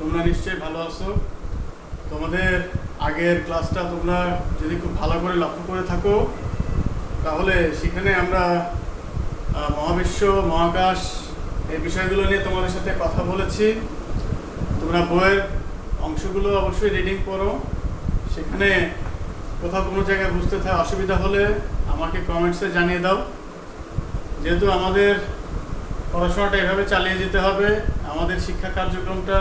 তোমরা নিশ্চয়ই ভালো আছো। তোমাদের আগের ক্লাসটা তোমরা যদি খুব ভালো করে লক্ষ্য করে থাকো তাহলে সেখানে আমরা মহাবিশ্ব, মহাকাশ এই বিষয়গুলো নিয়ে তোমাদের সাথে কথা বলেছি। তোমরা বইয়ের অংশগুলো অবশ্যই রিডিং করো। সেখানে কোথাও কোনো জায়গায় বুঝতে অসুবিধা হলে আমাকে কমেন্টসে জানিয়ে দাও। যেহেতু আমাদের পড়াশোনাটা এভাবে চালিয়ে যেতে হবে, আমাদের শিক্ষা কার্যক্রমটা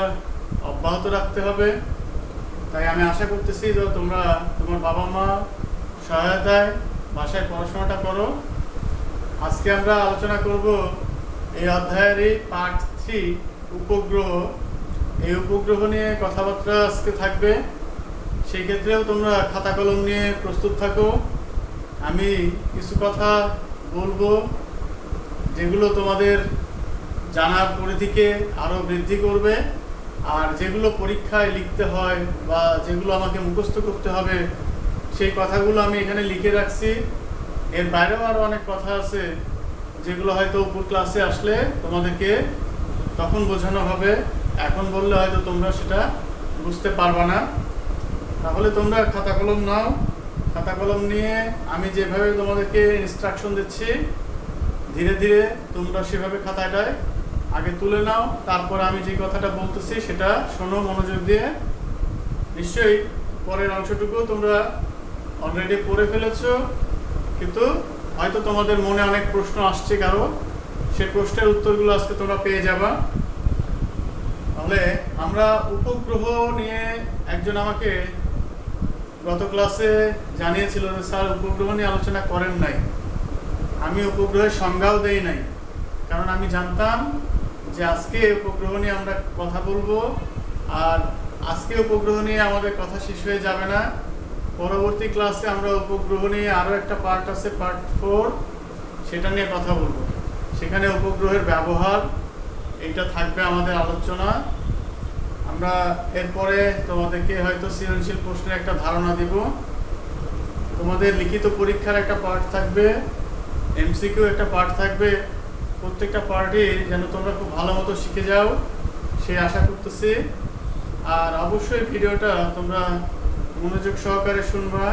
অব্যাহত রাখতে হবে, তাই আমি আশা করতেছি যে তোমরা তোমার বাবা মা সহায়তায় বাসায় পড়াশোনাটা করো। আজকে আমরা আলোচনা করব এই অধ্যায়েরই পার্ট 3 উপগ্রহ। এই উপগ্রহ নিয়ে কথাবার্তা আজকে থাকবে। সেই ক্ষেত্রেও তোমরা খাতা কলম নিয়ে প্রস্তুত থাকো। আমি কিছু কথা বলবো যেগুলো তোমাদের জানার পরিধিকে আরও বৃদ্ধি করবে, আর যেগুলো পরীক্ষায় লিখতে হয় বা যেগুলো আমাকে মুখস্থ করতে হবে সেই কথাগুলো আমি এখানে লিখে রাখছি। এর বাইরেও আরও অনেক কথা আছে যেগুলো হয়তো উপর ক্লাসে আসলে তোমাদেরকে তখন বোঝানো হবে, এখন বললে হয়তো তোমরা সেটা বুঝতে পারবে না। তাহলে তোমরা খাতা কলম নাও। খাতা কলম নিয়ে আমি যেভাবে তোমাদেরকে ইনস্ট্রাকশন দিচ্ছি ধীরে ধীরে তোমরা সেভাবে খাতাটায় আগে তুলে নাও। তারপর আমি যে কথাটা বলতেছি সেটা শোনো মনোযোগ দিয়ে। নিশ্চয়ই পরের অংশটুকু তোমরা অলরেডি পড়ে ফেলেছো, কিন্তু হয়তো তোমাদের মনে অনেক প্রশ্ন আসছে কারো, সেই প্রশ্নের উত্তরগুলো আজকে তোমরা পেয়ে যাবা। তাহলে আমরা উপগ্রহ নিয়ে একজন আমাকে গত ক্লাসে জানিয়েছিল যে স্যার উপগ্রহ নিয়ে আলোচনা করেন নাই। আমি উপগ্রহের সংজ্ঞাও দেই নাই, কারণ আমি জানতাম যে আজকে উপগ্রহ নিয়ে আমরা কথা বলবো, আর আজকে উপগ্রহ নিয়ে আমাদের কথা শেষ হয়ে যাবে না। পরবর্তী ক্লাসে আমরা উপগ্রহ নিয়ে আরও একটা পার্ট আছে, পার্ট 4, সেটা নিয়ে কথা বলবো। সেখানে উপগ্রহের ব্যবহার এইটা থাকবে আমাদের আলোচনা। আমরা এরপরে তোমাদেরকে হয়তো সৃজনশীল প্রশ্নের একটা ধারণা দিব। তোমাদের লিখিত পরীক্ষার একটা পার্ট থাকবে, এমসিকিউ একটা পার্ট থাকবে। প্রত্যেকটা পার্টই যেন তোমরা খুব ভালো মতো শিখে যাও সেই আশা করতেছি। আর অবশ্যই ভিডিওটা তোমরা মনোযোগ সহকারে শুনবা।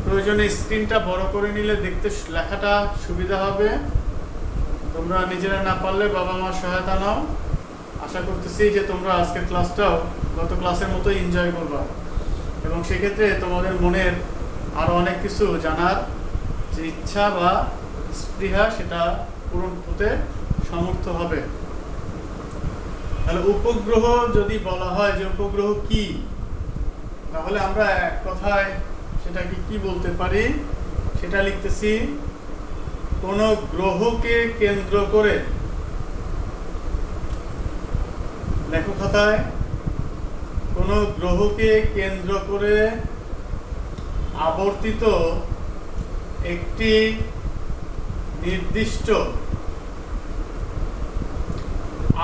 প্রয়োজনে স্ক্রিনটা বড় করে নিলে দেখতে লেখাটা সুবিধা হবে। তোমরা নিজেরা না পারলে বাবা মার সহায়তা নাও। আশা করতেছি যে তোমরা আজকের ক্লাসটাও গত ক্লাসের মতো এনজয় করবা, এবং সেক্ষেত্রে তোমাদের মনের আরও অনেক কিছু জানার যে ইচ্ছা বা স্পৃহা সেটা পূরণ হতে সমর্থ হবে। তাহলে উপগ্রহ যদি বলা হয় যে উপগ্রহ কি, তাহলে আমরা এক কথায় সেটাকে কি বলতে পারি সেটা লিখতেছি। কোন গ্রহকে কেন্দ্র করে, লেখো খাতায়, কোন গ্রহকে কেন্দ্র করে আবর্তিত একটি নির্দিষ্ট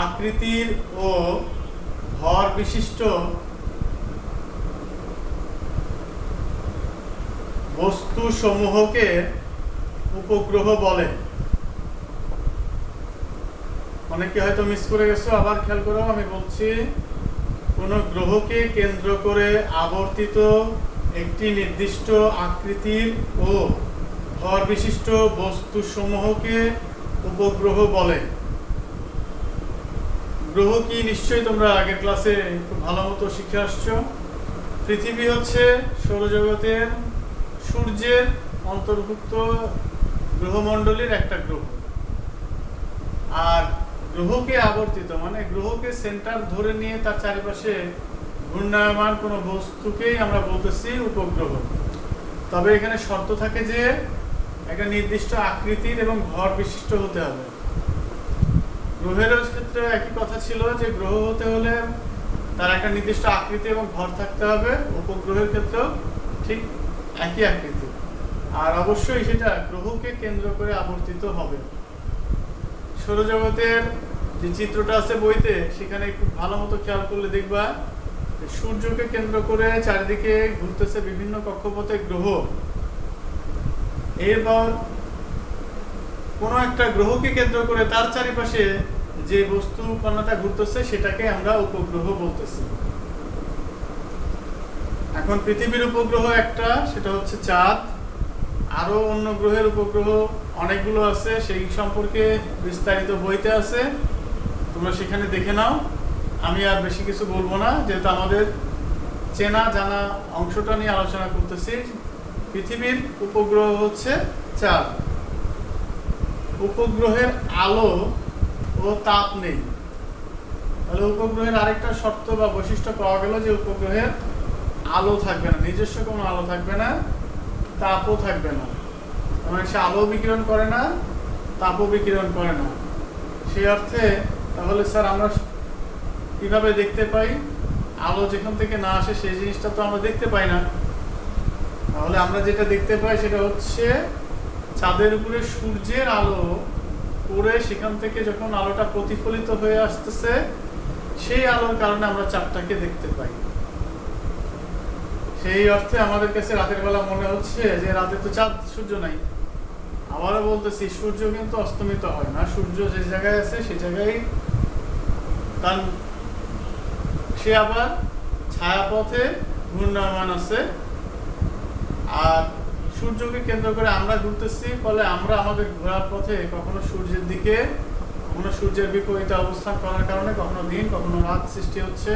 আকৃতির ও ভর বিশিষ্ট বস্তু সমূহকে উপগ্রহ বলে। অনেকে হয়তো মিস করে গেছো, আবার খেয়াল করো। আমি বলছি, কোন গ্রহকে কেন্দ্র করে আবর্তিত একটি নির্দিষ্ট আকৃতির ও ভর বিশিষ্ট বস্তু সমূহকে উপগ্রহ বলে। গ্রহ কি নিশ্চয়ই তোমরা আগের ক্লাসে খুব ভালো মতো শিখে আসছো। পৃথিবী হচ্ছে সৌরজগতের সূর্যের অন্তর্ভুক্ত গ্রহমণ্ডলীর একটা গ্রহ। আর গ্রহকে আবর্তিত মানে গ্রহকে সেন্টার ধরে নিয়ে তার চারিপাশে ঘূর্ণায়মান কোনো বস্তুকেই আমরা বলতেছি উপগ্রহ। তবে এখানে শর্ত থাকে যে একটা নির্দিষ্ট আকৃতির এবং ভর বিশিষ্ট হতে হবে। গ্রহের ক্ষেত্রে একই কথা ছিল যে গ্রহ হতে হলে তার একটা নির্দিষ্ট আকৃতি এবং ভর থাকতে হবে। উপগ্রহের ক্ষেত্রেও ঠিক একই আকৃতি, আর অবশ্যই সেটা গ্রহকে কেন্দ্র করে আবর্তিত হবে। সৌরজগতের যে চিত্রটা আছে বইতে, সেখানে খুব ভালো মতো খেয়াল করলে দেখবা সূর্যকে কেন্দ্র করে চারিদিকে ঘুরতেছে বিভিন্ন কক্ষপথে গ্রহ। এরপর কোনো একটা গ্রহকে কেন্দ্র করে তার চারিপাশে যে বস্তু কণাটা ঘুরতেছে সেটাকে আমরা উপগ্রহ বলতেছি। এখন পৃথিবীর উপগ্রহ একটা, সেটা হচ্ছে চাঁদ। আরো অন্য গ্রহের উপগ্রহ অনেকগুলো আছে, সেই সম্পর্কে বিস্তারিত বইতে আছে, তোমরা সেখানে দেখে নাও। আমি আর বেশি কিছু বলবো না, যেহেতু আমাদের চেনা জানা অংশটা নিয়ে আলোচনা করতেছি। পৃথিবীর উপগ্রহ হচ্ছে চাঁদ। উপগ্রহের আলো ও তাপ নেই। তাহলে উপগ্রহের আরেকটা শর্ত বা বৈশিষ্ট্য পাওয়া গেল যে উপগ্রহের আলো থাকবে না, নিজস্ব কোনো আলো থাকবে না, তাপও থাকবে না। মানে সে আলো বিকিরণ করে না, তাপও বিকিরণ করে না। সেই অর্থে তাহলে স্যার আমরা কিভাবে দেখতে পাই? আলো যেখান থেকে না আসে সেই জিনিসটা তো আমরা দেখতে পাই না। তাহলে আমরা যেটা দেখতে পাই সেটা হচ্ছে চাঁদের উপরে সূর্যের আলো পড়ে সেখান থেকে যখন আলোটা প্রতিফলিত হয়ে আসতেছে, সেই আলোর কারণে আমরা চাঁদটাকে দেখতে পাই। সেই অর্থে আমাদের কাছে রাতের বেলা মনে হচ্ছে যে রাতে তো চাঁদ সূর্য নাই। আবারও বলতেছি, সূর্য কিন্তু অস্তমিত হয় না। সূর্য যে জায়গায় আছে সেই জায়গায় তার সে আবার ছায়াপথে ঘূর্ণায়মান আছে। আর সূর্যকে কেন্দ্র করে আমরা ঘুরতেছি, ফলে আমরা আমাদের ঘোরার পথে কখনো সূর্যের দিকে, কখনো সূর্যের বিপরীতে অবস্থান করার কারণে কখনো দিন কখনো রাত সৃষ্টি হচ্ছে।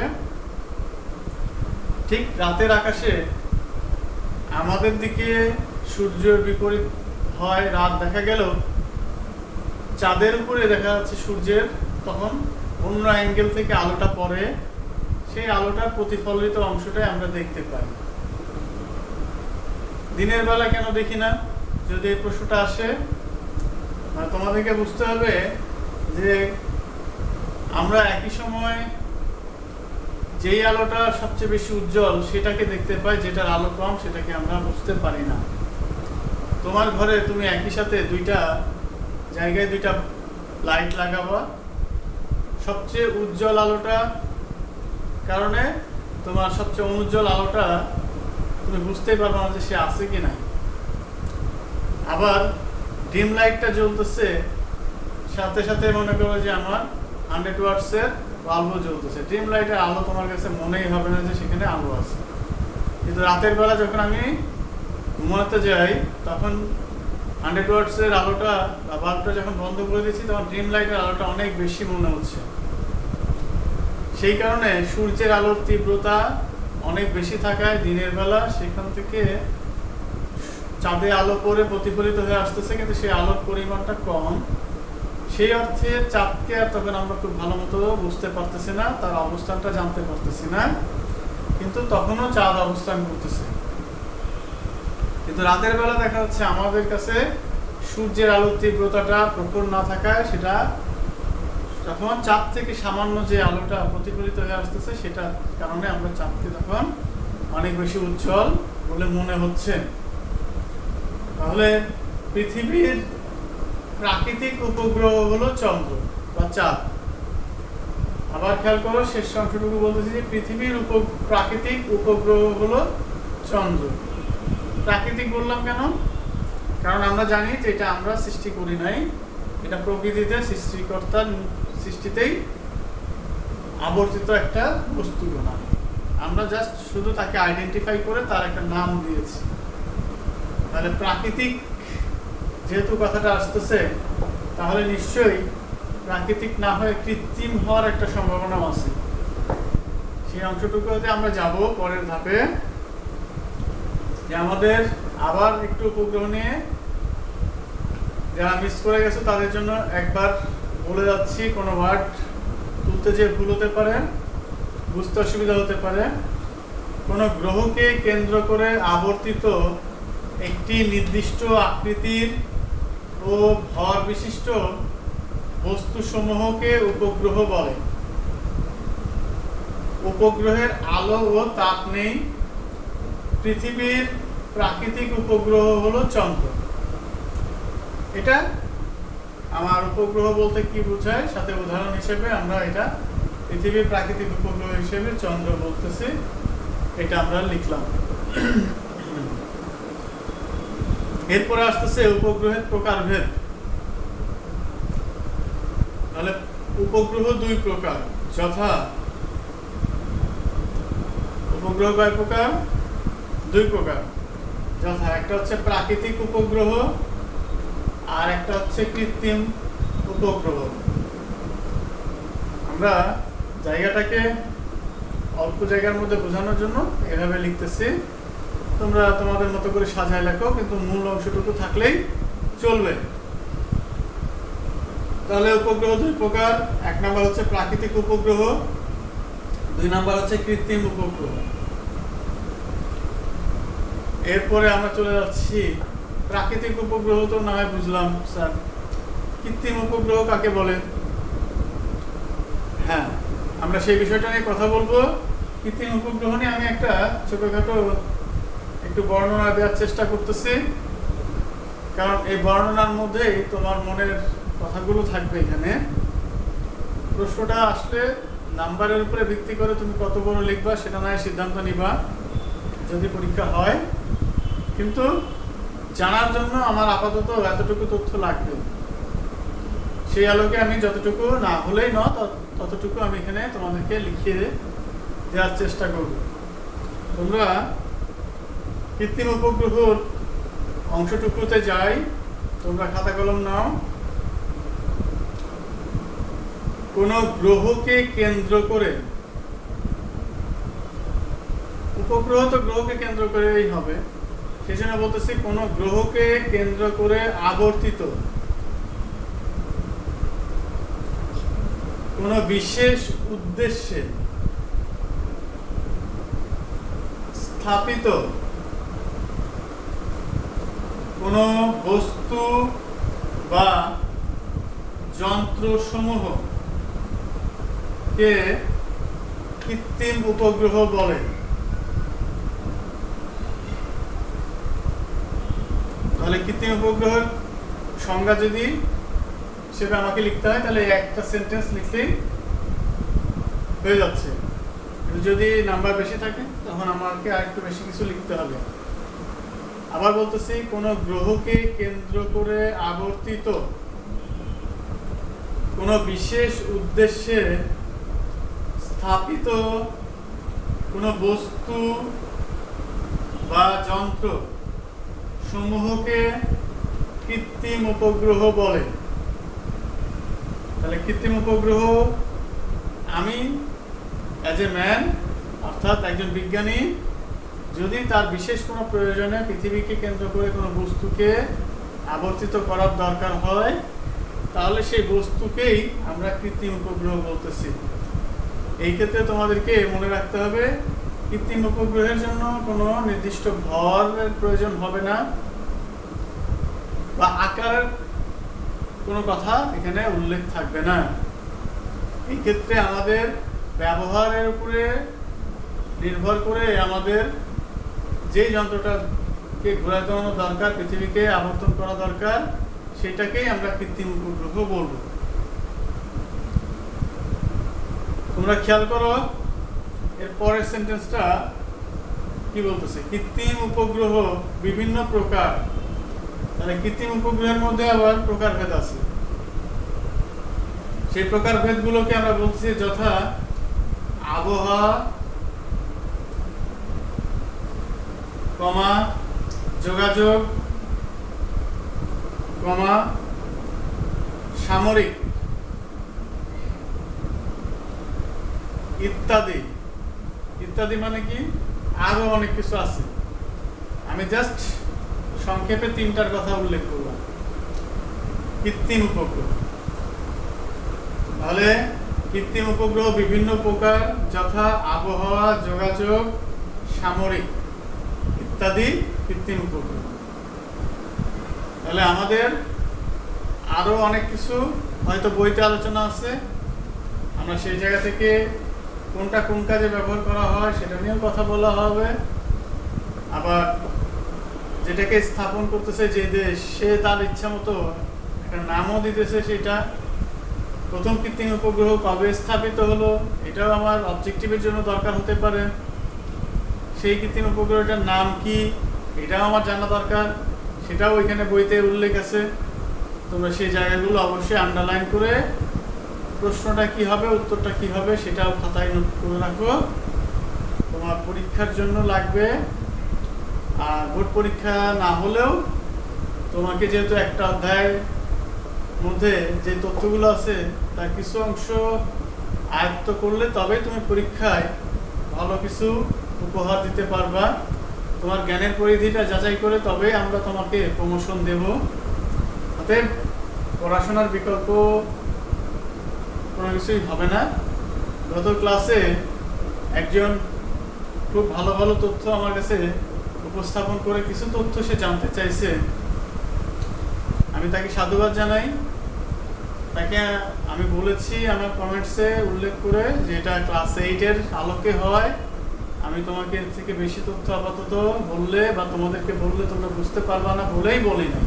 ঠিক রাতের আকাশে আমাদের দিকে সূর্যের বিপরীত হয়, রাত দেখা গেল, চাঁদের উপরে দেখা যাচ্ছে সূর্যের তখন অন্য অ্যাঙ্গেল থেকে আলোটা পড়ে, সেই আলোটার প্রতিফলিত অংশটাই আমরা দেখতে পাই। দিনের বেলা কেন দেখি না? যদি এই প্রশ্নটা আসে, তোমাদেরকে বুঝতে হবে যে আমরা একই সময় যেই আলোটা সবচেয়ে বেশি উজ্জ্বল সেটাকে দেখতে পাই, যেটার আলো কম সেটাকে আমরা বুঝতে পারি না। তোমার ঘরে তুমি একই সাথে দুইটা জায়গায় দুইটা লাইট লাগাবা, সবচেয়ে উজ্জ্বল আলোটা কারণে তোমার সবচেয়ে অনুজ্জ্বল আলোটা তুমি বুঝতেই পারবে না যে সে আছে কি নাই। আবার ডিম লাইটটা জ্বলতেছে, সাথে সাথে মনে করো যে আমার 100 ওয়াটসের বাল্বও জ্বলতেছে, ডিম লাইটের আলো তোমার কাছে মনেই হবে না যে সেখানে আলো আছে। কিন্তু রাতের বেলা যখন আমি ঘুমাতে যাই তখন 100 ওয়াটসের আলোটা বা বাল্বটা যখন বন্ধ করে দিচ্ছি তখন ডিম লাইটের আলোটা অনেক বেশি মনে হচ্ছে। সেই কারণে সূর্যের আলোর তীব্রতা অনেক বেশি থাকায় দিনের বেলা সেখান থেকে চাঁদে আলো পড়ে প্রতিফলিত হয়ে আসতেছে, কিন্তু সেই আলোর পরিমাণটা কম। সেই অর্থে চাঁদকে আর তখন আমরা খুব ভালো মতো বুঝতে পারতেছি না, তার অবস্থানটা জানতে পারতেছি না, কিন্তু তখনও চাঁদ অবস্থান করতেছে। কিন্তু রাতের বেলা দেখা যাচ্ছে আমাদের কাছে সূর্যের আলোর তীব্রতাটা প্রখর না থাকায় সেটা তখন চাঁদ থেকে সামান্য যে আলোটা প্রতিফলিত হয়ে আসতেছে সেটার কারণে আমরা চাঁদকে তখন অনেক বেশি উজ্জ্বল বলে মনে হচ্ছে। তাহলে পৃথিবীর প্রাকৃতিক উপগ্রহ হলো চন্দ্র বা চাঁদ। আবার খেয়াল করো, শেষ অংশটুকু বলতেছি যে পৃথিবীর প্রাকৃতিক উপগ্রহ হলো চন্দ্র। প্রাকৃতিক বললাম কেন? কারণ আমরা জানি যে এটা আমরা সৃষ্টি করি নাই, এটা প্রকৃতিতে সৃষ্টিকর্তার সৃষ্টিতেই আবর্তিত একটা বস্তু না। আমরা জাস্ট শুধু তাকে আইডেন্টিফাই করে তার একটা নাম দিয়েছি। তাহলে প্রাকৃতিক যেহেতু কথাটা আসতেছে, তাহলে নিশ্চয়ই প্রাকৃতিক না হয়ে কৃত্রিম হওয়ার একটা সম্ভাবনা আছে। সেই অংশটুকুতে আমরা যাব পরের ধাপে, যে আমাদের আবার একটু উপগ্রহ নিয়ে যারা মিস করে গেছে তাদের জন্য একবার বলে যাচ্ছি, কোনো ওয়ার্ড তুলতে যে ভুল হতে পারে, বুঝতে অসুবিধা হতে পারে। কোনো গ্রহকে কেন্দ্র করে আবর্তিত একটি নির্দিষ্ট আকৃতির ও ভর বিশিষ্ট বস্তুসমূহকে উপগ্রহ বলে। উপগ্রহের আলো ও তাপ নেই। পৃথিবীর প্রাকৃতিক উপগ্রহ হলো চন্দ্র। এটা আমার উপগ্রহ বলতে কি বোঝায়, সাথে উদাহরণ হিসেবে আমরা এটা পৃথিবীর প্রাকৃতিক উপগ্রহ হিসেবে চন্দ্র বলতেছি, এটা আমরা লিখলাম। এরপরে আসতেছে উপগ্রহের প্রকারভেদ। তাহলে উপগ্রহ দুই প্রকার, যথা উপগ্রহ কয় প্রকার? দুই প্রকার। যথা একটা হচ্ছে প্রাকৃতিক উপগ্রহ আর একটা হচ্ছে কৃত্রিম উপগ্রহ। আমরা জায়গাটাকে অল্প জায়গার মধ্যে বোঝানোর জন্য এভাবে লিখতেছি, তোমরা তোমাদের মতো করে সাজায় লেখো, কিন্তু মূল অংশটুকু থাকলেই চলবে। তাহলে উপগ্রহ দুই প্রকার, এক নাম্বার হচ্ছে প্রাকৃতিক উপগ্রহ, দুই নাম্বার হচ্ছে কৃত্রিম উপগ্রহ। এরপরে আমরা চলে যাচ্ছি প্রাকৃতিক উপগ্রহ তো না হয় বুঝলাম স্যার, কৃত্রিম উপগ্রহ কাকে বলে? হ্যাঁ, আমরা সেই বিষয়টা নিয়ে কথা বলবো। কৃত্রিম উপগ্রহ নিয়ে আমি একটা ছোটখাটো একটু বর্ণনা দেওয়ার চেষ্টা করতেছি, কারণ এই বর্ণনার মধ্যেই তোমার মনের কথাগুলো থাকবে। এখানে প্রশ্নটা আসলে নাম্বারের উপরে ভিত্তি করে তুমি কত বড় লিখবা সেটা নয় সিদ্ধান্ত নিবা যদি পরীক্ষা হয়, কিন্তু জানার জন্য আমার আপাতত এতটুকু তথ্য লাগবে। সেই আলোকে আমি যতটুকু না হলেই না ততটুকু আমি এখানে তোমাদেরকে লিখিয়ে দেওয়ার চেষ্টা করব। তোমরা কৃত্রিম উপগ্রহর অংশটুকুতে যাই, তোমরা খাতা কলম নাও। কোন গ্রহকে কেন্দ্র করে, উপগ্রহ তো গ্রহকে কেন্দ্র করেই হবে, সেই জন্য বলতেছি কোন গ্রহকে কেন্দ্র করে আবর্তিত কোন বিশেষ উদ্দেশ্যে স্থাপিত কোন বস্তু বা যন্ত্রসমূহ কে কৃত্রিম উপগ্রহ বলে। তাহলে কৃত্রিম উপগ্রহের সংজ্ঞা যদি সেটা আমাকে লিখতে হয়, তাহলে একটা সেন্টেন্স লিখলেই হয়ে যাচ্ছে। যদি নাম্বার বেশি থাকে তখন আমাকে আরেকটু বেশি কিছু লিখতে হবে। আবার বলতেছি, কোন গ্রহকে কেন্দ্র করে আবর্তিত কোন বিশেষ উদ্দেশ্যে স্থাপিত কোন বস্তু বা যন্ত্র সমূহকে কৃত্রিম উপগ্রহ বলে। তাহলে কৃত্রিম উপগ্রহ আমি অ্যাজ এ ম্যান, অর্থাৎ একজন বিজ্ঞানী, যদি তার বিশেষ কোনো প্রয়োজনে পৃথিবীকে কেন্দ্র করে কোনো বস্তুকে আবর্তিত করার দরকার হয়, তাহলে সেই বস্তুকেই আমরা কৃত্রিম উপগ্রহ বলতেছি। এই ক্ষেত্রে তোমাদেরকে মনে রাখতে হবে, কৃত্রিম উপগ্রহের জন্য কোনো নির্দিষ্ট ভরের প্রয়োজন হবে না বা আকারের কোনো কথা এখানে উল্লেখ থাকবে না। এই ক্ষেত্রে আমাদের ব্যবহারের উপরে নির্ভর করে আমাদের যেই যন্ত্রটাকে ঘোরানো দরকার, পৃথিবীকে আবর্তন করা দরকার, সেটাকেই আমরা কৃত্রিম উপগ্রহ বলবো। তোমরা খেয়াল করো এর পরের সেন্টেন্সটা কি বলতেছে, কৃত্রিম উপগ্রহ বিভিন্ন প্রকার। তাহলে কৃত্রিম উপগ্রহের মধ্যে আবার প্রকারভেদ আছে। সেই প্রকারভেদগুলোকে আমরা বলতেছি যথা আবহাওয়া, যোগাযোগ, সামরিক ইত্যাদি। ইত্যাদি মানে কি, আরো অনেক কিছু আছে। আমি জাস্ট সংক্ষেপে তিনটার কথা উল্লেখ করলাম। কৃত্রিম উপগ্রহ, তাহলে কৃত্রিম উপগ্রহ বিভিন্ন প্রকার, যথা আবহাওয়া, যোগাযোগ, সামরিক ইত্যাদি কৃত্রিম উপগ্রহ। তাহলে আমাদের আরো অনেক কিছু হয়তো বইতে আলোচনা আছে, আমরা সেই জায়গা থেকে কোনটা কোন কাজে ব্যবহার করা হয় সেটা নিয়েও কথা বলা হবে। আবার যেটাকে স্থাপন করতেছে যে দেশ, সে তার ইচ্ছা মতো একটা নামও দিতেছে, সেটা প্রথম কৃত্রিম উপগ্রহ কবে স্থাপিত হলো এটাও আমার অবজেক্টিভের জন্য দরকার হতে পারে। সেই কৃত্রিম উপগ্রহটার নাম কি এটাও আমার জানা দরকার, সেটাও ওইখানে বইতে উল্লেখ আছে। তোমরা সেই জায়গাগুলো অবশ্যই আন্ডারলাইন করে প্রশ্নটা কি হবে, উত্তরটা কি হবে সেটাও খাতায় নোট করে রাখো। তোমার পরীক্ষার জন্য লাগবে। আর বোর্ড পরীক্ষা না হলেও তোমাকে যেহেতু একটা অধ্যায়ের মধ্যে যে তথ্যগুলো আছে তার কিছু অংশ আয়ত্ত করলে তবেই তুমি পরীক্ষায় ভালো কিছু উপহার দিতে পারবা। তোমার জ্ঞানের পরিধিটা যাচাই করে তবেই আমরা তোমাকে প্রমোশন দেব। অতএব পড়াশোনার বিকল্প কোনো কিছুই হবে না। গত ক্লাসে একজন খুব ভালো ভালো তথ্য আমার কাছে উপস্থাপন করে কিছু তথ্য সে জানতে চাইছে। আমি তাকে সাধুবাদ জানাই। তাকে আমি বলেছি আমার কমেন্টসে উল্লেখ করে যে এটা ক্লাস 8-এর আলোকে হয়। আমি তোমাকে এর থেকে বেশি তথ্য আপাতত বললে বা তোমাদেরকে বললে তোমরা বুঝতে পারবা না বলেই বলি না।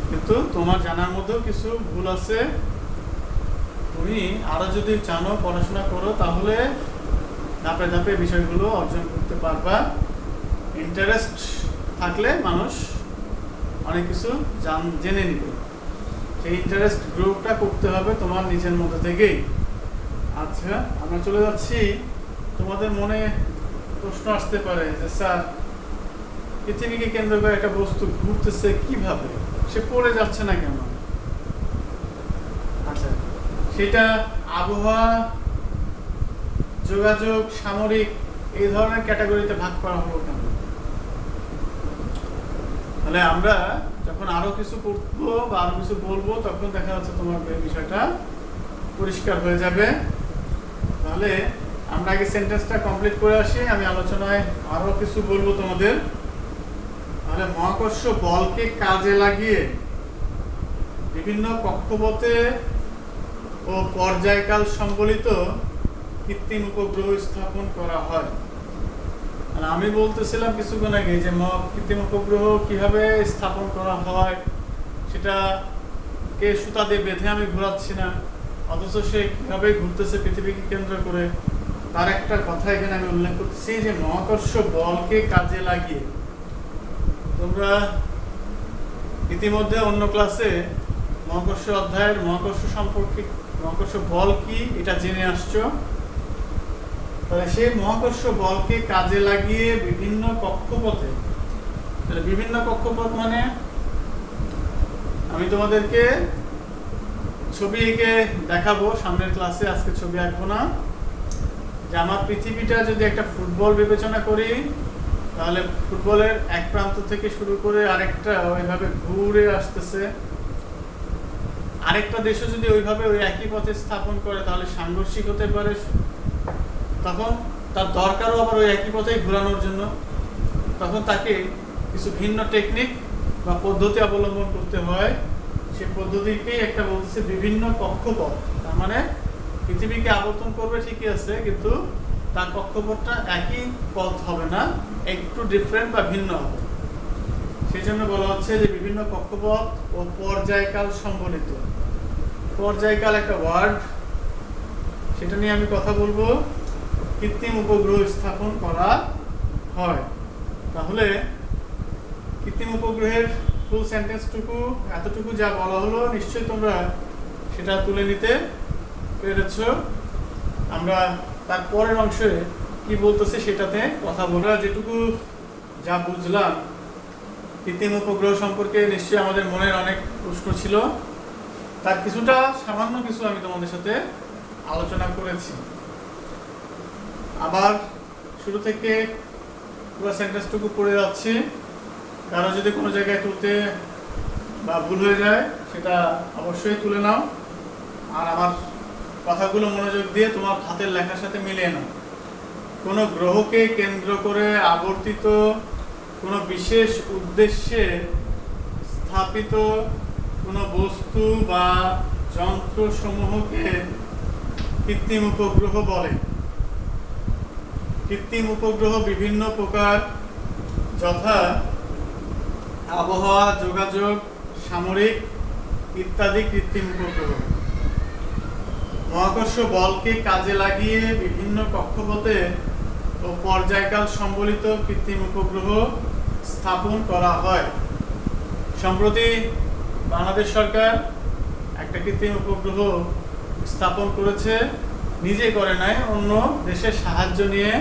কিন্তু তোমার জানার মধ্যেও কিছু ভুল আছে। তুমি আরো যদি জানো, পড়াশোনা করো, তাহলে ধাপে ধাপে বিষয়গুলো অর্জন করতে পারবা। ইন্টারেস্ট থাকলে মানুষ অনেক কিছু জেনে নিবে। সেই ইন্টারেস্ট গ্রুপটা করতে হবে তোমার নিজের মধ্যে থেকেই। আচ্ছা, আমরা চলে যাচ্ছি। তোমাদের মনে প্রশ্ন আসতে পারে যে স্যার, পৃথিবীকে কেন্দ্র করে একটা বস্তু ঘুরতেছে কিভাবে, সে পড়ে যাচ্ছে না কেন? আচ্ছা, সেটা আবহাওয়া, যোগাযোগ, সামরিক এই ধরনের ক্যাটাগরিতে ভাগ করা হলো কেন? তাহলে আমরা যখন আরো কিছু করবো বা আরো কিছু বলবো তখন দেখা যাচ্ছে তোমার বিষয়টা পরিষ্কার হয়ে যাবে। তাহলে আমরা আগে সেন্টেন্সটা কমপ্লিট করে আসি, আমি আলোচনায় আরো কিছু বলবো তোমাদের। তাহলে মহাকর্ষ বলকে কাজে লাগিয়ে বিভিন্ন কক্ষপথে ও পর্যায়কাল সম্বলিত কৃত্রিম উপগ্রহ স্থাপন করা হয়। আর আমি বলতেছিলাম কিছুক্ষণ আগে যে কৃত্রিম উপগ্রহ কিভাবে স্থাপন করা হয়, সেটা কে সুতা দিয়ে বেঁধে আমি ঘোরাচ্ছি না, অথচ সে কিভাবে ঘুরতেছে পৃথিবীকে কেন্দ্র করে তার একটা কথা এখানে আমি উল্লেখ করতেছি যে মহাকর্ষ বলকে কাজে লাগিয়ে। তোমরা ইতিমধ্যে অন্য ক্লাসে মহাকর্ষ অধ্যায়ের মহাকর্ষ সম্পর্কে, মহাকর্ষ বল কি এটা জেনে আসছো। তাহলে সেই মহাকর্ষ বলকে কাজে লাগিয়ে বিভিন্ন কক্ষপথে, তাহলে বিভিন্ন কক্ষপথ মানে আমি তোমাদেরকে ছবি এঁকে দেখাবো সামনের ক্লাসে, আজকে ছবি আঁকবো না। যে আমার পৃথিবীটা যদি একটা ফুটবল বিবেচনা করি, তাহলে ফুটবলের এক প্রান্ত থেকে শুরু করে আরেকটা ওইভাবে ঘুরে আসতেছে। আরেকটা দেশও যদি ওইভাবে ওই একই পথে স্থাপন করে তাহলে সাংঘর্ষিক হতে পারে। তখন তার দরকারও আবার ওই একই পথেই ঘোরানোর জন্য। তখন তাকে কিছু ভিন্ন টেকনিক বা পদ্ধতি অবলম্বন করতে হয়। সেই পদ্ধতিকেই একটা বলতেছে বিভিন্ন কক্ষপথ। তার মানে পৃথিবীকে আবর্তন করবে ঠিকই আছে, কিন্তু তার কক্ষপথটা একই পথ হবে না, একটু ডিফারেন্ট বা ভিন্ন হবে। সেই জন্য বলা হচ্ছে যে বিভিন্ন কক্ষপথ ও পর্যায়কাল সম্বলিত। পর্যায়কাল একটা ওয়ার্ড, সেটা নিয়ে আমি কথা বলবো। কৃত্রিম উপগ্রহ স্থাপন করা হয়। তাহলে কৃত্রিম উপগ্রহের ফুল সেন্টেন্সটুকু এতটুকু যা বলা হলো নিশ্চয়ই তোমরা সেটা তুলে নিতে পেরেছ। আমরা তার পরের অংশে কি বলতেছে সেটাতে কথা বলা। যেটুকু যা বুঝলাম কৃত্রিম উপগ্রহ সম্পর্কে নিশ্চয়ই আমাদের মনের অনেক প্রশ্ন ছিল, তার কিছুটা সামান্য কিছু আমি তোমাদের সাথে আলোচনা করেছি। আবার শুরু থেকে পুরো সেন্টেন্সটুকু পড়ে যাচ্ছি। কারো যদি কোনো জায়গায় তুলতে বা ভুল হয়ে যায় সেটা অবশ্যই তুলে নাও, আর আমার কথাগুলো মনোযোগ দিয়ে তোমার হাতের লেখার সাথে মিলিয়ে নাও। কোনো গ্রহকে কেন্দ্র করে আবর্তিত কোনো বিশেষ উদ্দেশ্যে স্থাপিত কোনো বস্তু বা যন্ত্রসমূহকে কৃত্রিম উপগ্রহ বলে। কৃত্রিম উপগ্রহ বিভিন্ন প্রকার, যথা আবহাওয়া, যোগাযোগ, সামরিক ইত্যাদি কৃত্রিম উপগ্রহ। মহাকর্ষ বলকে কাজে লাগিয়ে বিভিন্ন কক্ষপথে ও পর্যায়কাল সম্বলিত কৃত্রিম উপগ্রহ স্থাপন করা হয়। সম্প্রতি বাংলাদেশ সরকার একটা কৃত্রিম উপগ্রহ স্থাপন করেছে, নিজে করে নাই, অন্য দেশের সাহায্য নিয়ে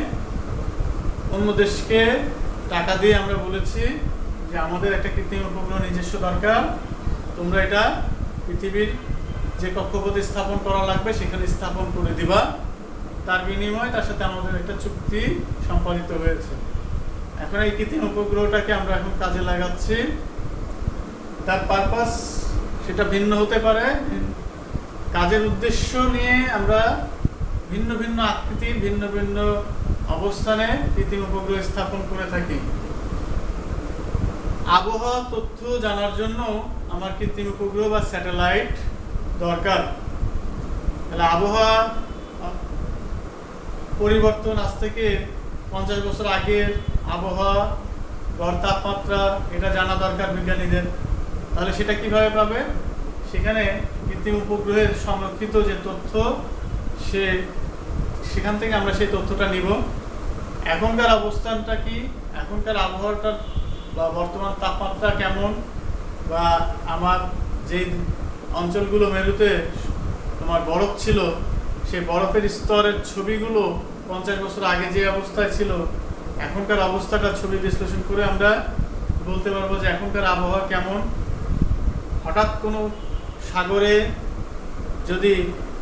অন্য দেশকে টাকা দিয়ে আমরা বলেছি যে আমাদের একটা কৃত্রিম উপগ্রহ নিজস্ব দরকার, তোমরা এটা পৃথিবীর যে কক্ষপথে স্থাপন করা লাগবে সেখানে স্থাপন করে দিবা। তার বিনিময়ে তার সাথে আমাদের একটা চুক্তি সম্পাদিত হয়েছে। এখন এই কৃত্রিম উপগ্রহটাকে আমরা এখন কাজে লাগাচ্ছি। তার পারপাস সেটা ভিন্ন হতে পারে, কাজের উদ্দেশ্য নিয়ে আমরা ভিন্ন ভিন্ন আকৃতির ভিন্ন ভিন্ন অবস্থানে কৃত্রিম উপগ্রহ স্থাপন করে থাকি। আবহাওয়া তথ্য জানার জন্য আমার কৃত্রিম উপগ্রহ বা স্যাটেলাইট দরকার। তাহলে আবহাওয়া পরিবর্তন আজ থেকে 50 বছর আগের আবহাওয়া, গড় তাপমাত্রা এটা জানা দরকার বিজ্ঞানীদের। তাহলে সেটা কিভাবে পাবে? সেখানে কৃত্রিম উপগ্রহের সংরক্ষিত যে তথ্য সেখান থেকে আমরা সেই তথ্যটা নিব। এখনকার অবস্থানটা কি, এখনকার আবহাওয়াটা বা বর্তমান তাপমাত্রা কেমন, বা আমার যে অঞ্চলগুলো মেরুতে তোমার বরফ ছিল সেই বরফের স্তরের ছবিগুলো 50 বছর আগে যে অবস্থায় ছিল এখনকার অবস্থাটা ছবি বিশ্লেষণ করে আমরা বলতে পারবো যে এখনকার আবহাওয়া কেমন। হঠাৎ কোনো সাগরে যদি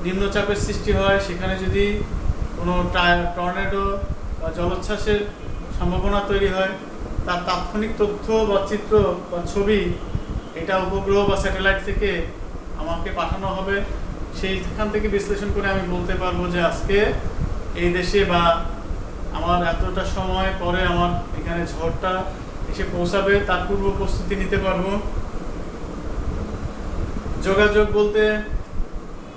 নিম্নচাপের সৃষ্টি হয়, সেখানে যদি কোনো টর্নেডো বা জলোচ্ছ্বাসের সম্ভাবনা তৈরি হয়, তার তাৎক্ষণিক তথ্য বা চিত্র বা ছবি এটা উপগ্রহ বা স্যাটেলাইট থেকে আমাকে পাঠানো হবে। সেইখান থেকে বিশ্লেষণ করে আমি বলতে পারবো যে আজকে এই দেশে বা আমার এতটা সময় পরে আমার এখানে ঝড়টা এসে পৌঁছাবে, তার পূর্ব প্রস্তুতি নিতে পারবো। যোগাযোগ বলতে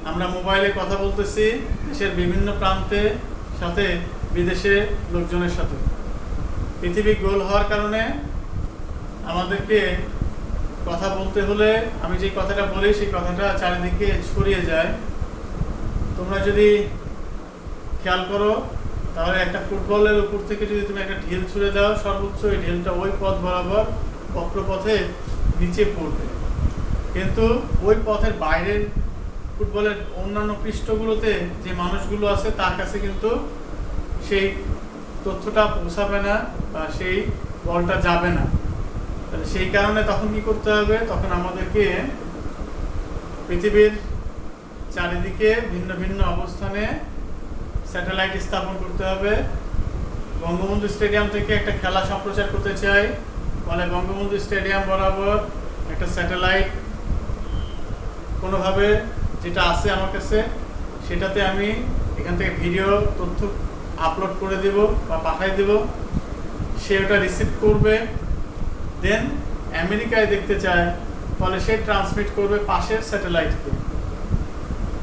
আমরা মোবাইলে কথা বলতেছি দেশের বিভিন্ন প্রান্তে সাথে বিদেশে লোকজনের সাথে। পৃথিবী গোল হওয়ার কারণে আমাদেরকে কথা বলতে হলে আমি যে কথাটা বলি সেই কথাটা চারিদিকে ছড়িয়ে যায়। তোমরা যদি খেয়াল করো তাহলে একটা ফুটবলের উপর থেকে যদি তুমি একটা ঢিল ছুঁড়ে দাও, সর্বোচ্চ ওই ঢিলটা ওই পথ বরাবর বক্রপথে নিচে পড়বে, কিন্তু ওই পথের বাইরের ফুটবলের অন্যান্য পৃষ্ঠগুলোতে যে মানুষগুলো আছে তার কাছে কিন্তু সেই তথ্যটা পৌঁছাবে না বা সেই বলটা যাবে না। তাহলে সেই কারণে তখন কি করতে হবে? তখন আমাদেরকে পৃথিবীর চারিদিকে ভিন্ন ভিন্ন অবস্থানে স্যাটেলাইট স্থাপন করতে হবে। বঙ্গবন্ধু স্টেডিয়াম থেকে একটা খেলা সম্প্রচার করতে চাই, ফলে বঙ্গবন্ধু স্টেডিয়াম বরাবর একটা স্যাটেলাইট কোনোভাবে যেটা আছে আমার কাছে সেটাতে আমি এখান থেকে ভিডিও তথ্য আপলোড করে দেব বা পাঠাই দেব, সে ওটা রিসিভ করবে। দেন আমেরিকায় দেখতে চায়, ফলে সে ট্রান্সমিট করবে পাশের স্যাটেলাইটকে।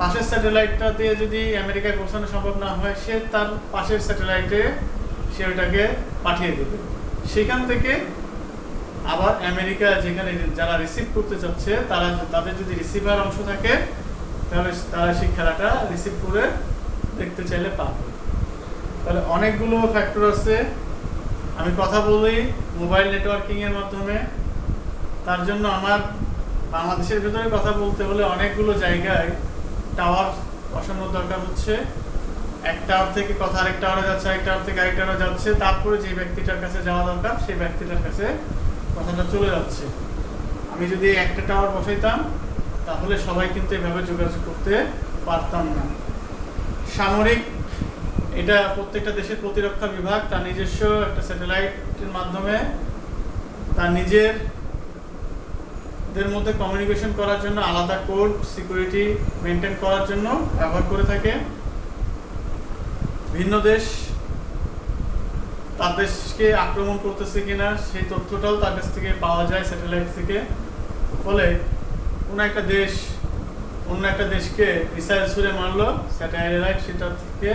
পাশের স্যাটেলাইটটা দিয়ে যদি আমেরিকায় পৌঁছানো সম্ভব না হয়, সে তার পাশের স্যাটেলাইটে সে ওটাকে পাঠিয়ে দেবে। সেখান থেকে আবার আমেরিকা যেখানে যারা রিসিভ করতে চাচ্ছে তাদের যদি রিসিভার অংশ থাকে তাহলে তারা সেই খেলাটা রিসিভ করে দেখতে চাইলে পাবে। তাহলে অনেকগুলো ফ্যাক্টর আছে। আমি কথা বলি মোবাইল নেটওয়ার্কিংয়ের মাধ্যমে, তার জন্য আমার বাংলাদেশের ভেতরে কথা বলতে হলে অনেকগুলো জায়গায় টাওয়ার বসানোর দরকার হচ্ছে। এক টাওয়ার থেকে কথা আরেক টাওয়ারে যাচ্ছে, আরেক টাওয়ার থেকে আরেক টাওয়ারে যাচ্ছে, তারপরে যে ব্যক্তিটার কাছে যাওয়া দরকার সেই ব্যক্তিটার কাছে কথাটা চলে যাচ্ছে। আমি যদি একটা টাওয়ার বসাইতাম তাহলে সবাই কিন্তু এভাবে যোগাযোগ করতে পারতাম না। সামরিক, এটা প্রত্যেকটা দেশের প্রতিরক্ষা বিভাগ তার নিজস্ব একটা স্যাটেলাইটের মাধ্যমে তার নিজেদের মধ্যে কমিউনিকেশন করার জন্য আলাদা কোড সিকিউরিটি মেনটেন করার জন্য ব্যবহার করে থাকে। ভিন্ন দেশ তার দেশকে আক্রমণ করতেছে কিনা সেই তথ্যটাও তার কাছ থেকে পাওয়া যায় স্যাটেলাইট থেকে। ফলে কোনো একটা দেশ অন্য একটা দেশকে মিসাইল ছুড়ে মারলো, স্যাটেলাইট সেটা থেকে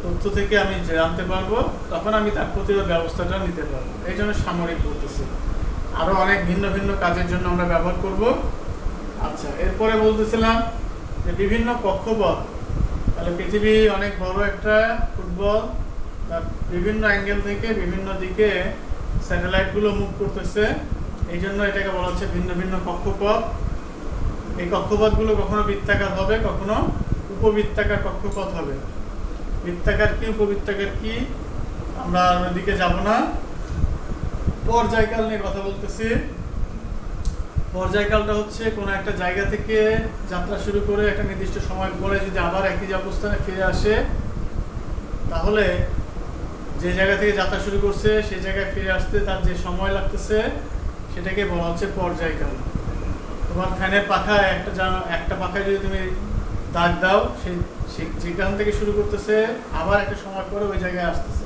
তথ্য থেকে আমি জানতে পারবো, তখন আমি তার প্রতিরোধ ব্যবস্থাটা নিতে পারবো। এই জন্য সামরিক বলতেছি। আরো অনেক ভিন্ন ভিন্ন কাজের জন্য আমরা ব্যবহার করব। আচ্ছা, এরপরে বলতেছিলাম যে বিভিন্ন কক্ষপথ। তাহলে পৃথিবী অনেক বড় একটা ফুটবল, তার বিভিন্ন অ্যাঙ্গেল থেকে বিভিন্ন দিকে স্যাটেলাইটগুলো মুভ করতেছে, এই জন্য এটাকে বলা হচ্ছে ভিন্ন ভিন্ন কক্ষপথ। এই কক্ষপথগুলো কখনো বৃত্তাকার হবে, কখনো উপবৃত্তাকার কক্ষপথ হবে। বৃত্তাকার কি, উপবৃত্তাকার কি, আমরা আর ওইদিকে যাব না। পর্যায়কাল নিয়ে কথা বলতেছি। পর্যায়কালটা হচ্ছে কোনো একটা জায়গা থেকে যাত্রা শুরু করে একটা নির্দিষ্ট সময় পরে যদি আবার একই অবস্থানে ফিরে আসে, তাহলে যে জায়গা থেকে যাত্রা শুরু করছে সেই জায়গায় ফিরে আসতে তার যে সময় লাগতেছে সেটাকে বলা হচ্ছে পর্যায়কাল। তোমার ফ্যানের পাখায় একটা পাখায় যদি তুমি দাগ দাও, সেই যেখান থেকে শুরু করতেছে আবার একটা সময় পরে ওই জায়গায় আসতেছে,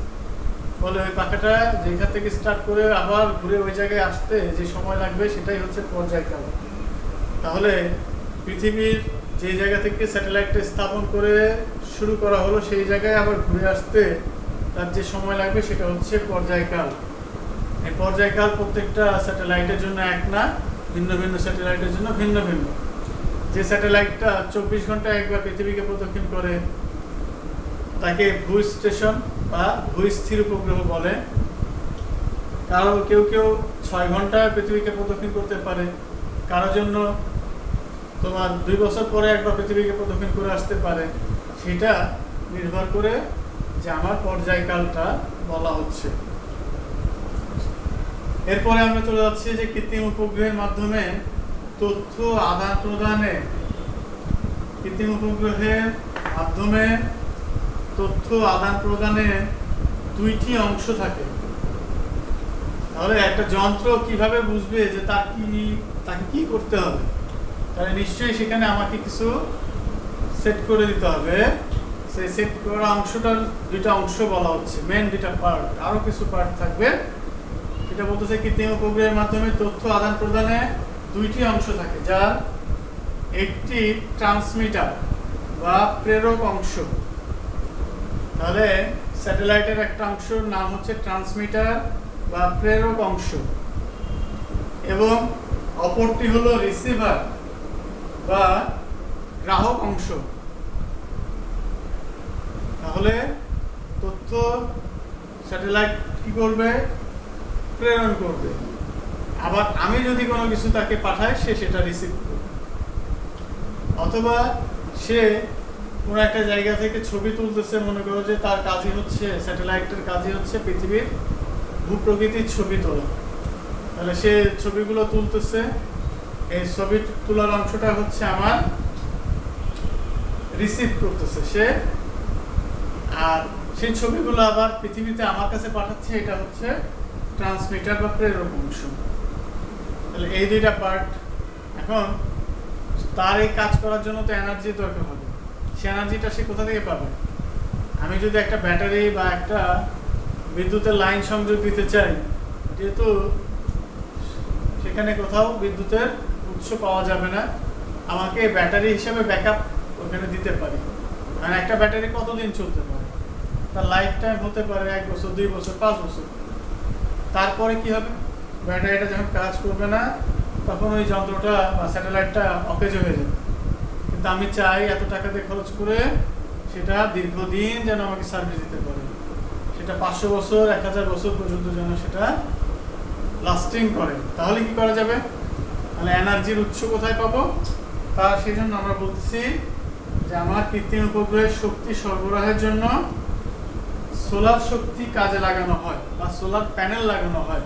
ফলে ওই পাখাটা যেখান থেকে স্টার্ট করে আবার ঘুরে ওই জায়গায় আসতে যে সময় লাগবে সেটাই হচ্ছে পর্যায়কাল। তাহলে পৃথিবীর যে জায়গা থেকে স্যাটেলাইটটা স্থাপন করে শুরু করা হলো সেই জায়গায় আবার ঘুরে আসতে তার যে সময় লাগবে সেটা হচ্ছে পর্যায়কাল। এই পর্যায়কাল প্রত্যেকটা স্যাটেলাইটের জন্য এক না, ভিন্ন ভিন্ন স্যাটেলাইটের জন্য ভিন্ন ভিন্ন। যে স্যাটেলাইটটা 24 ঘন্টায় একবার পৃথিবীকে প্রদক্ষিণ করে তাকে ভূ স্টেশন বা ভূস্থির উপগ্রহ বলে। কারো কেউ 6 ঘন্টায় পৃথিবীকে প্রদক্ষিণ করতে পারে, কারোর জন্য তোমার 2 বছর পরে একবার পৃথিবীকে প্রদক্ষিণ করে আসতে পারে। সেটা নির্ভর করে যে আমার পর্যায়কালটা বলা হচ্ছে। এরপরে আমরা চলে যাচ্ছি যে কৃত্রিম উপগ্রহের মাধ্যমে তথ্য আদান প্রদানে, কৃত্রিম উপগ্রহের মাধ্যমে তথ্য আদান প্রদানে 2টি অংশ থাকে। তাহলে একটা যন্ত্র কিভাবে বুঝবে যে তাকে কি করতে হবে? তাহলে নিশ্চয়ই সেখানে আমাকে কিছু সেট করে দিতে হবে। সেই সেট করা অংশটার 2টা অংশ বলা হচ্ছে, মেন 2টা পার্ট, আরো কিছু পার্ট থাকবে। এটা বলতেছে কৃত্রিম উপগ্রহের মাধ্যমে তথ্য আদান প্রদানে 2টি অংশ থাকে, যার একটি ট্রান্সমিটার বা প্রেরক অংশ। তাহলে স্যাটেলাইটের একটা অংশের নাম হচ্ছে ট্রান্সমিটার বা প্রেরক অংশ, এবং অপরটি হলো রিসিভার বা গ্রাহক অংশ। তাহলে তথ্য স্যাটেলাইট কি করবে? প্রেরণ করবে। আবার আমি যদি কোনো কিছু তাকে পাঠাই, সে সেটা রিসিভ করবে। অথবা সে কোনো একটা জায়গা থেকে ছবি তুলতেছে, মনে করো যে তার কাজই হচ্ছে, স্যাটেলাইটের কাজই হচ্ছে পৃথিবীর ভূপ্রকৃতির ছবি তোলা। তাহলে সে ছবিগুলো তুলতেছে, এই ছবি তোলার অংশটা হচ্ছে আমার রিসিভ করতেছে সে, আর সেই ছবিগুলো আবার পৃথিবীতে আমার কাছে পাঠাচ্ছে, এটা হচ্ছে ট্রান্সমিটার বা প্রেরক অংশ। তাহলে এই 2টা পার্ট। এখন তার এই কাজ করার জন্য তো এনার্জি দরকার হবে। সে এনার্জিটা সে কোথা থেকে পাবে? আমি যদি একটা ব্যাটারি বা একটা বিদ্যুতের লাইন সংযোগ দিতে চাই, যেহেতু সেখানে কোথাও বিদ্যুতের উৎস পাওয়া যাবে না, আমাকে ব্যাটারি হিসেবে ব্যাকআপ ওখানে দিতে পারি। মানে একটা ব্যাটারি কতদিন চলতে পারে? তার লাইফ টাইম হতে পারে 1 বছর, 2 বছর, 5 বছর। তারপরে কি হবে? ব্যাটারিটা যখন কাজ করবে না, তখন ওই যন্ত্রটা বা স্যাটেলাইটটা অকেজ হয়ে যাবে। কিন্তু আমি চাই এত টাকা দিয়ে খরচ করে সেটা দীর্ঘদিন যেন আমাকে সার্ভিস দিতে পারে, সেটা 500 বছর, 1000 বছর পর্যন্ত যেন সেটা লাস্টিং করে। তাহলে কি করা যাবে? তাহলে এনার্জির উৎস কোথায় পাবো? সেই জন্য আমরা বলতেছি যে আমার কৃত্রিম উপগ্রহের শক্তি সরবরাহের জন্য সোলার শক্তি কাজে লাগানো হয় বা সোলার প্যানেল লাগানো হয়।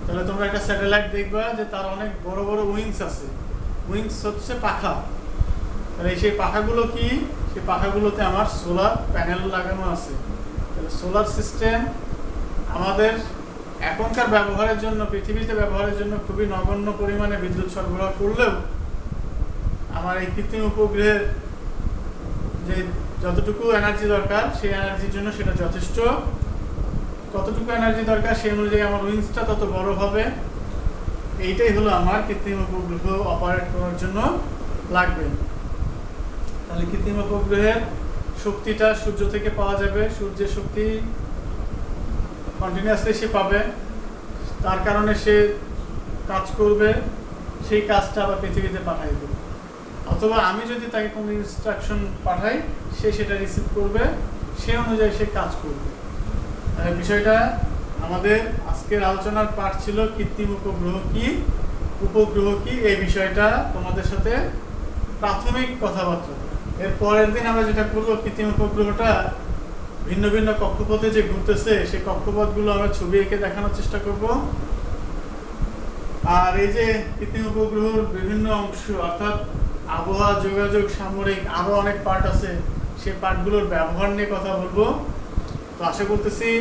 তাহলে তোমরা একটা স্যাটেলাইট দেখবা যে তার অনেক বড় বড় উইংস আছে। উইংস হচ্ছে পাখা। তাহলে সেই পাখাগুলো কি? সেই পাখাগুলোতে আমার সোলার প্যানেল লাগানো আছে। তাহলে সোলার সিস্টেম আমাদের এখনকার ব্যবহারের জন্য, পৃথিবীতে ব্যবহারের জন্য খুবই নগণ্য পরিমাণে বিদ্যুৎ সরবরাহ করলেও আমার এই কৃত্রিম উপগ্রহের যে যতটুকু এনার্জি দরকার, সেই এনার্জির জন্য সেটা যথেষ্ট। কতটুকু এনার্জি দরকার সেই অনুযায়ী আমার উইংসটা তত বড় হবে। এইটাই হলো আমার কৃত্রিম উপগ্রহ অপারেট করার জন্য লাগবে। তাহলে কৃত্রিম উপগ্রহের শক্তিটা সূর্য থেকে পাওয়া যাবে, সূর্যের শক্তি কন্টিনিউয়াসলি সে পাবে, তার কারণে সে কাজ করবে, সেই কাজটা আবার পৃথিবীতে পাঠাই দেবে। অথবা আমি যদি তাকে কোনো ইনস্ট্রাকশন পাঠাই, সে সেটা রিসিভ করবে, সে অনুযায়ী সে কাজ করবে। বিষয়টা আমাদের আজকের আলোচনার পাঠ ছিল কৃত্রিম উপগ্রহ কি, উপগ্রহ কি, এই বিষয়টা তোমাদের সাথে প্রাথমিক কথাবার্তা। এর পরের দিন আমরা যেটা করবো, কৃত্রিম উপগ্রহটা ভিন্ন ভিন্ন কক্ষপথে যে ঘুরতেছে সেই কক্ষপথগুলো আমরা ছবি এঁকে দেখানোর চেষ্টা করব। আর এই যে কৃত্রিম উপগ্রহের বিভিন্ন অংশ, অর্থাৎ আবহাওয়া, যোগাযোগ, সামরিক আরো অনেক পার্ট আছে, সেই পার্টগুলোর ব্যবহার নিয়ে কথা বলবো। তো আশা করতেছি